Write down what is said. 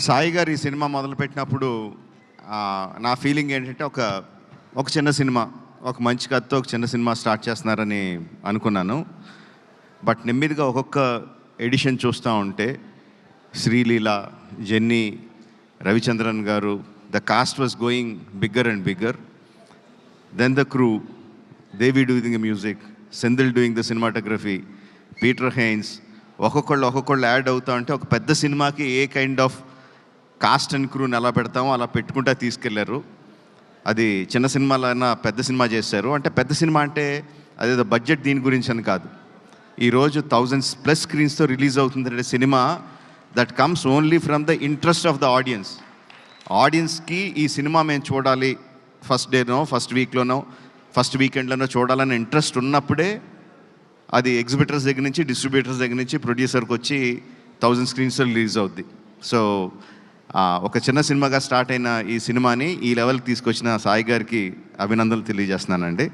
సాయి గారు ఈ సినిమా మొదలుపెట్టినప్పుడు నా ఫీలింగ్ ఏంటంటే ఒక చిన్న సినిమా, ఒక మంచి కథతో ఒక చిన్న సినిమా స్టార్ట్ చేస్తున్నారని అనుకున్నాను. బట్ నెమ్మదిగా ఒక్కొక్క ఎడిషన్ చూస్తూ ఉంటే Sreeleela, Jenny, Ravichandran garu, the cast was going bigger and bigger. Then the crew, Devi doing the music, Senthil doing the cinematography, Peter Heins, ఒక్కొక్కళ్ళు యాడ్ అవుతా ఉంటే ఒక పెద్ద సినిమాకి ఏ కైండ్ ఆఫ్ కాస్ట్ అండ్ క్రూని ఎలా పెడతామో అలా పెట్టుకుంటా తీసుకెళ్లారు. అది చిన్న సినిమాలైనా పెద్ద సినిమా చేశారు. అంటే పెద్ద సినిమా అంటే అదేదో బడ్జెట్ దీని గురించి అని కాదు. ఈరోజు 1000+ స్క్రీన్స్తో రిలీజ్ అవుతుందంటే cinema that comes only from the interest of the audience. ఆడియన్స్కి ఈ సినిమా మేము చూడాలి, ఫస్ట్ డేనో, ఫస్ట్ వీక్లోనో, ఫస్ట్ వీకెండ్లోనో చూడాలని ఇంట్రెస్ట్ ఉన్నప్పుడే అది ఎగ్జిబిటర్స్ దగ్గర నుంచి, డిస్ట్రిబ్యూటర్స్ దగ్గర నుంచి ప్రొడ్యూసర్కి వచ్చి 1000 స్క్రీన్స్లో రిలీజ్ అవుద్ది. సో ఒక చిన్న సినిమాగా స్టార్ట్ అయిన ఈ సినిమాని ఈ లెవెల్కి తీసుకొచ్చిన సాయి గారికి అభినందనలు తెలియజేస్తున్నానండి.